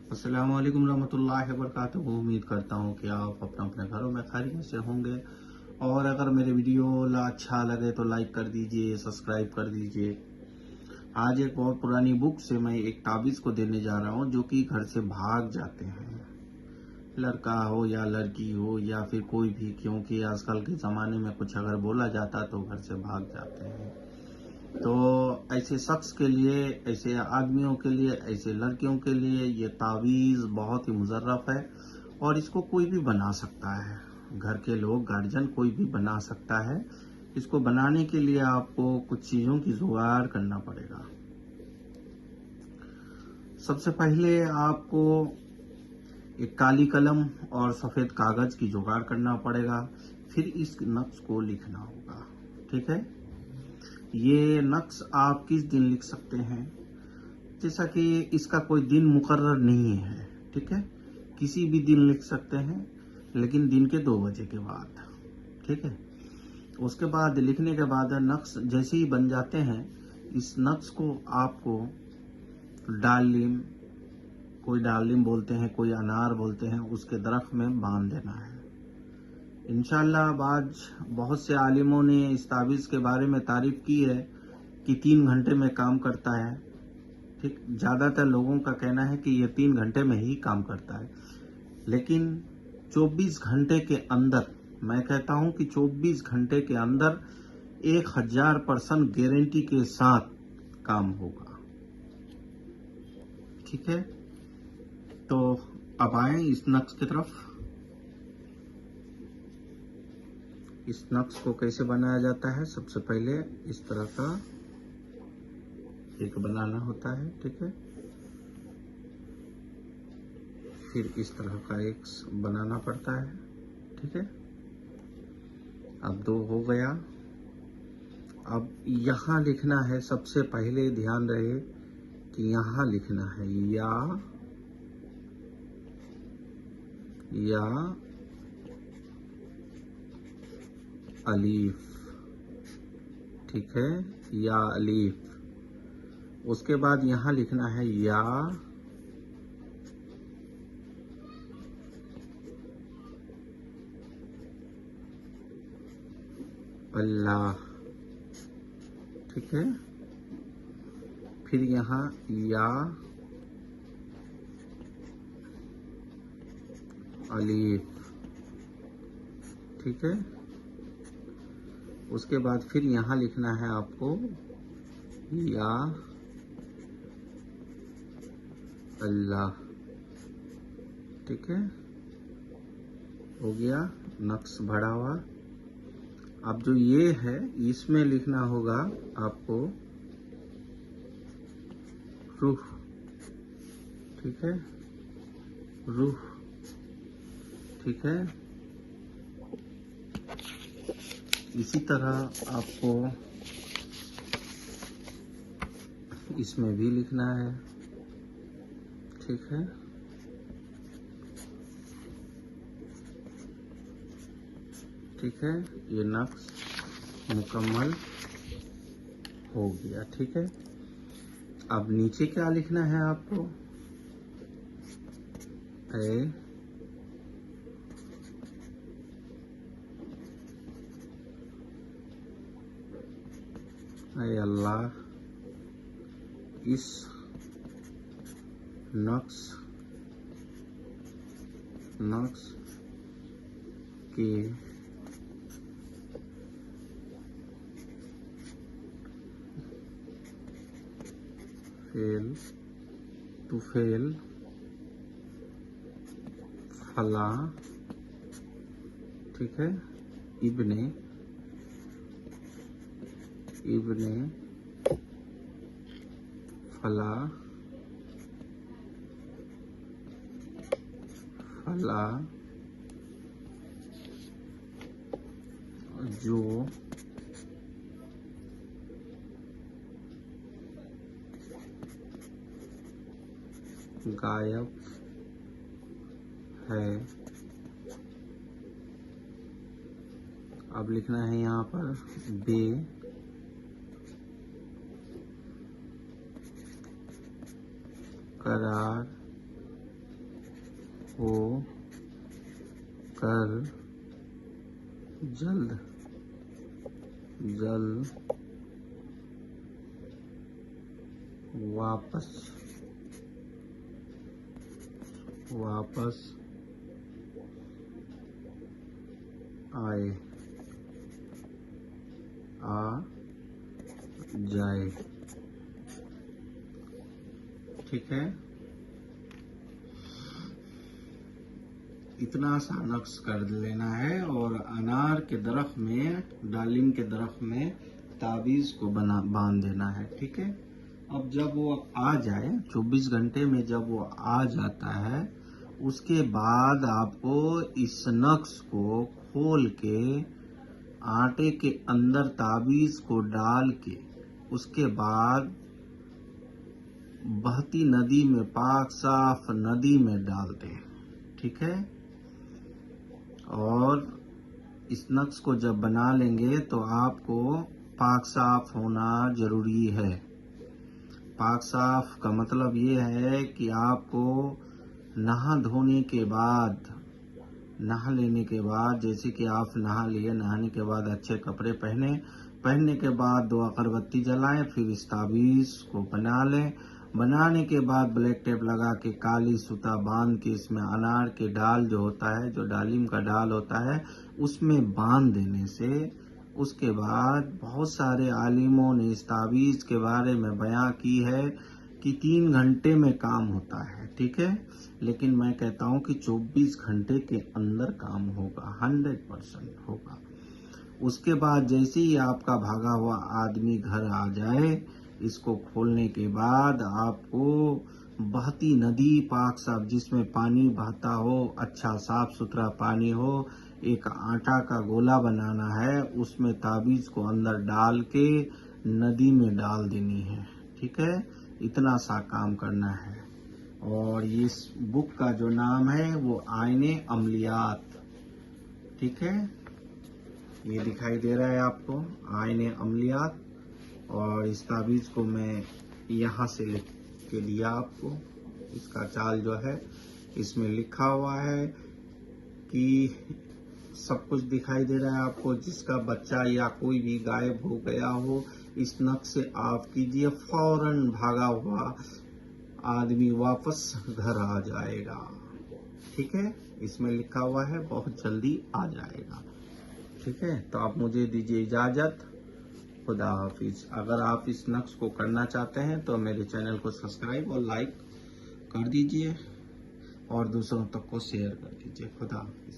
अस्सलाम वालेकुम रहमतुल्लाहि व बरकातुहू। उम्मीद करता हूँ कि आप अपने अपने घरों में खैरियत से होंगे। और अगर मेरे वीडियो अच्छा लगे तो लाइक कर दीजिए, सब्सक्राइब कर दीजिए। आज एक बहुत पुरानी बुक से मैं एक ताबीज़ को देने जा रहा हूँ जो कि घर से भाग जाते हैं, लड़का हो या लड़की हो या फिर कोई भी, क्योंकि आजकल के ज़माने में कुछ अगर बोला जाता तो घर से भाग जाते हैं। तो ऐसे शख्स के लिए, ऐसे आदमियों के लिए, ऐसे लड़कियों के लिए ये तावीज़ बहुत ही मुजर्रफ है और इसको कोई भी बना सकता है। घर के लोग, गार्जियन कोई भी बना सकता है। इसको बनाने के लिए आपको कुछ चीज़ों की जुगाड़ करना पड़ेगा। सबसे पहले आपको एक काली कलम और सफ़ेद कागज़ की जुगाड़ करना पड़ेगा। फिर इस नक्श को लिखना होगा, ठीक है। ये नक्श आप किस दिन लिख सकते हैं, जैसा कि इसका कोई दिन मुकर्रर नहीं है, ठीक है। किसी भी दिन लिख सकते हैं, लेकिन दिन के 2 बजे के बाद, ठीक है। उसके बाद लिखने के बाद नक्श जैसे ही बन जाते हैं, इस नक्श को आपको डालिम, कोई डालिम बोलते हैं, कोई अनार बोलते हैं, उसके दरख्त में बांध देना है। इंशाअल्लाह आज बहुत से आलिमों ने इस ताबीज़ के बारे में तारीफ की है कि 3 घंटे में काम करता है, ठीक। ज़्यादातर लोगों का कहना है कि ये 3 घंटे में ही काम करता है, लेकिन 24 घंटे के अंदर, मैं कहता हूं कि 24 घंटे के अंदर 1000% गारंटी के साथ काम होगा, ठीक है। तो अब आए इस नक्श की तरफ। इस नक्श को कैसे बनाया जाता है, सबसे पहले इस तरह का एक बनाना होता है, ठीक है। फिर इस तरह का एक बनाना पड़ता है, ठीक है। अब 2 हो गया। अब यहाँ लिखना है, सबसे पहले ध्यान रहे कि यहाँ लिखना है या अलीफ, ठीक है, या अलीफ। उसके बाद यहाँ लिखना है या अल्लाह, ठीक है। फिर यहाँ या अलीफ, ठीक है। उसके बाद फिर यहाँ लिखना है आपको या अल्लाह, ठीक है। हो गया नक्श भरा हुआ। अब जो ये है, इसमें लिखना होगा आपको रूह, ठीक है, रूह, ठीक है। इसी तरह आपको इसमें भी लिखना है, ठीक है। ठीक है, ये नक्श मुकम्मल हो गया, ठीक है। अब नीचे क्या लिखना है आपको, ऐ अल्लाह, इस नक्श के तुफेल फला, ठीक है, इब्ने फला जो गायब है। अब लिखना है यहाँ पर बे करार हो कर जल्द वापस आ जाए। ठीक है, इतना सा नक्श कर लेना है। और अनार के दरख्त में, डालिम के दरख्त में ताबीज को बांध देना है। ठीक है, अब जब वो आ जाए 24 घंटे में, जब वो आ जाता है, उसके बाद आपको इस नक्श को खोल के आटे के अंदर ताबीज को डाल के, उसके बाद बहती नदी में, पाक साफ नदी में डाल दें। ठीक है, और इस नक्श को जब बना लेंगे तो आपको पाक साफ होना जरूरी है। पाक साफ का मतलब ये है कि आपको नहा धोने के बाद, नहा लेने के बाद, जैसे कि आप नहा लिए, नहाने के बाद अच्छे कपड़े पहनने के बाद 2 अगरबत्ती जलाएं, फिर इस ताबीज को बना लें। बनाने के बाद ब्लैक टेप लगा के काली सूता बांध के इसमें अनार के डाल जो होता है, जो डालिम का डाल होता है, उसमें बांध देने से, उसके बाद बहुत सारे आलिमों ने इस ताबीज के बारे में बयां की है कि 3 घंटे में काम होता है। ठीक है, लेकिन मैं कहता हूं कि 24 घंटे के अंदर काम होगा, 100% होगा। उसके बाद जैसे ही आपका भागा हुआ आदमी घर आ जाए, इसको खोलने के बाद आपको बहती नदी, पाक साफ, जिसमें पानी बहता हो, अच्छा साफ सुथरा पानी हो, एक आटा का गोला बनाना है, उसमें ताबीज को अंदर डाल के नदी में डाल देनी है। ठीक है, इतना सा काम करना है। और इस बुक का जो नाम है वो आईने अमलियात। ठीक है, ये दिखाई दे रहा है आपको, आईने अमलियात। और इस ताबीज को मैं यहाँ से लिख के दिया आपको। इसका चाल जो है, इसमें लिखा हुआ है कि सब कुछ दिखाई दे रहा है आपको। जिसका बच्चा या कोई भी गायब हो गया हो, इस नक्श से आप कीजिए, फौरन भागा हुआ आदमी वापस घर आ जाएगा। ठीक है, इसमें लिखा हुआ है, बहुत जल्दी आ जाएगा। ठीक है, तो आप मुझे दीजिए इजाजत। खुदा हाफिज। अगर आप इस नक्श को करना चाहते हैं तो मेरे चैनल को सब्सक्राइब और लाइक कर दीजिए और दूसरों तक को शेयर कर दीजिए। खुदा हाफिज।